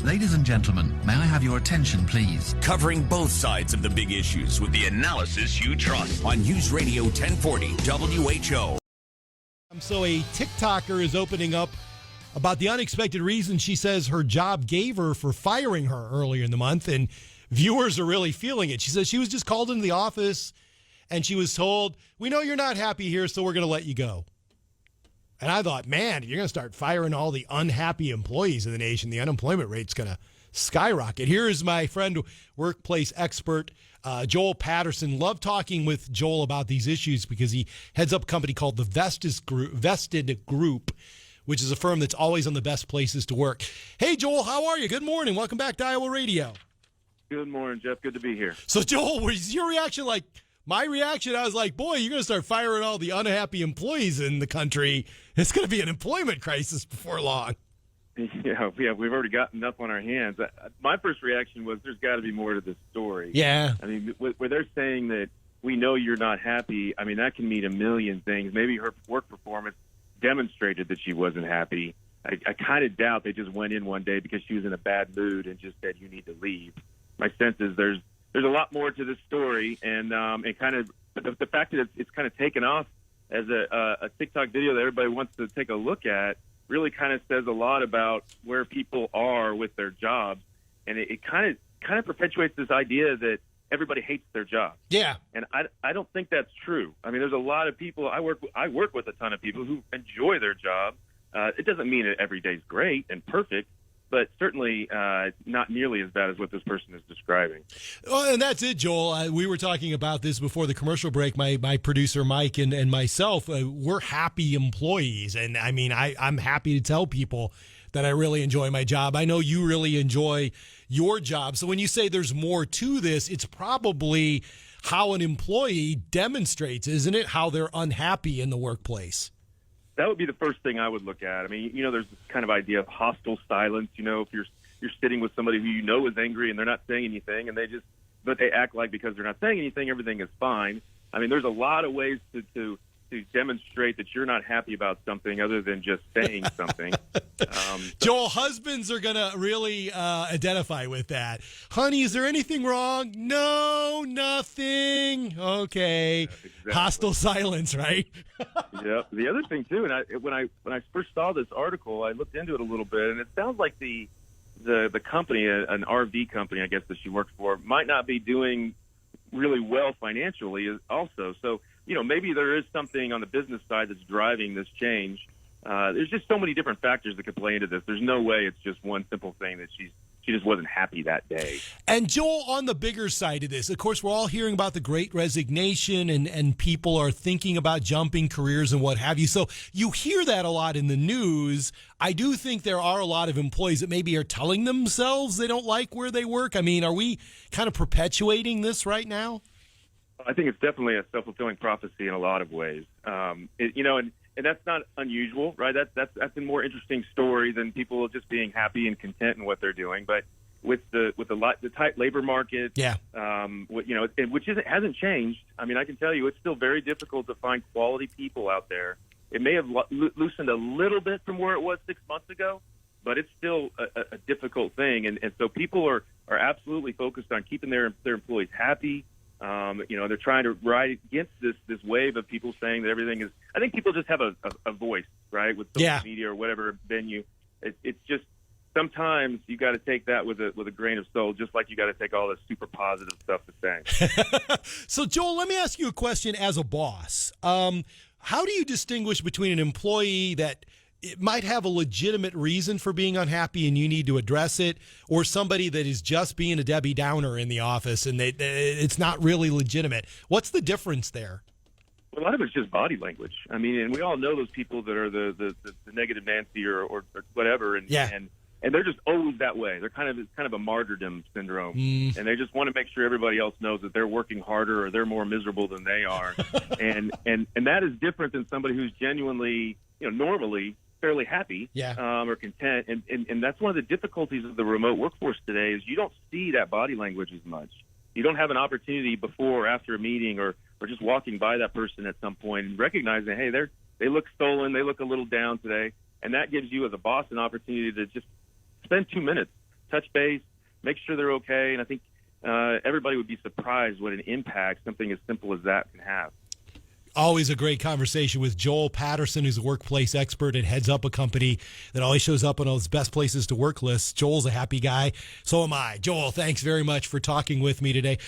Ladies and gentlemen, may I have your attention, please? Covering both sides of the big issues with the analysis you trust on News Radio 1040 WHO. So a TikToker is opening up about the unexpected reason she says her job gave her for firing her earlier in the month, and viewers are really feeling it. She says she was just called into the office and she was told, "We know you're not happy here, so we're going to let you go." And I thought, man, you're going to start firing all the unhappy employees in the nation. The unemployment rate's going to skyrocket. Here is my friend, workplace expert, Joel Patterson. Love talking with Joel about these issues because he heads up a company called the Vested Group, which is a firm that's always on the best places to work. Hey, Joel, how are you? Good morning. Welcome back to Iowa Radio. Good morning, Jeff. Good to be here. So, Joel, was your reaction like my reaction? I was like, boy, you're going to start firing all the unhappy employees in the country. It's going to be an employment crisis before long. Yeah, we've already got enough on our hands. My first reaction was there's got to be more to this story. Yeah. I mean, where they're saying that we know you're not happy, I mean, that can mean a million things. Maybe her work performance demonstrated that she wasn't happy. I kind of doubt they just went in one day because she was in a bad mood and just said, you need to leave. My sense is there's a lot more to this story, and kind of the fact that it's kind of taken off as a TikTok video that everybody wants to take a look at really kind of says a lot about where people are with their jobs, and it kind of perpetuates this idea that everybody hates their job. Yeah, and I don't think that's true. I mean, there's a lot of people I work with a ton of people who enjoy their job. It doesn't mean that every day's great and perfect, but certainly not nearly as bad as what this person is describing. Well, and that's it, Joel. We were talking about this before the commercial break. My producer, Mike, and myself, we're happy employees. And, I mean, I'm happy to tell people that I really enjoy my job. I know you really enjoy your job. So when you say there's more to this, it's probably how an employee demonstrates, isn't it, how they're unhappy in the workplace? That would be the first thing I would look at. I mean, there's this kind of idea of hostile silence. If you're sitting with somebody who you know is angry and they're not saying anything, and but they act like because they're not saying anything, everything is fine. I mean, there's a lot of ways to demonstrate that you're not happy about something other than just saying something. Joel, husbands are going to really identify with that. Honey, is there anything wrong? No, nothing. Okay. Yeah, exactly. Hostile silence, right? Yeah. The other thing, too, and when I first saw this article, I looked into it a little bit, and it sounds like the company, an RV company, I guess, that she works for, might not be doing really well financially also. So, maybe there is something on the business side that's driving this change. There's just so many different factors that could play into this. There's no way it's just one simple thing that she just wasn't happy that day. And Joel, on the bigger side of this, of course, we're all hearing about the Great Resignation and people are thinking about jumping careers and what have you. So you hear that a lot in the news. I do think there are a lot of employees that maybe are telling themselves they don't like where they work. I mean, are we kind of perpetuating this right now? I think it's definitely a self-fulfilling prophecy in a lot of ways. And that's not unusual, right? That's a more interesting story than people just being happy and content in what they're doing. But with the tight labor market, yeah, which hasn't changed. I mean, I can tell you, it's still very difficult to find quality people out there. It may have loosened a little bit from where it was 6 months ago, but it's still a difficult thing. And so people are absolutely focused on keeping their employees happy. They're trying to ride against this wave of people saying that everything is. I think people just have a voice, right, with social media or whatever venue. It's just sometimes you got to take that with a grain of salt, just like you got to take all this super positive stuff to say. So, Joel, let me ask you a question as a boss. How do you distinguish between an employee that it might have a legitimate reason for being unhappy and you need to address it, or somebody that is just being a Debbie Downer in the office and it's not really legitimate? What's the difference there? A lot of it's just body language. I mean, and we all know those people that are the negative Nancy or whatever, and they're just always that way. They're kind of a martyrdom syndrome, and they just want to make sure everybody else knows that they're working harder or they're more miserable than they are, and that is different than somebody who's genuinely, normally fairly happy or content. And that's one of the difficulties of the remote workforce today is you don't see that body language as much. You don't have an opportunity before or after a meeting or just walking by that person at some point and recognizing, hey, they look stolen, they look a little down today. And that gives you as a boss an opportunity to just spend 2 minutes touch base, make sure they're okay. And I think everybody would be surprised what an impact something as simple as that can have. Always a great conversation with Joel Patterson, who's a workplace expert and heads up a company that always shows up on those best places to work lists. Joel's a happy guy. So am I. Joel, thanks very much for talking with me today.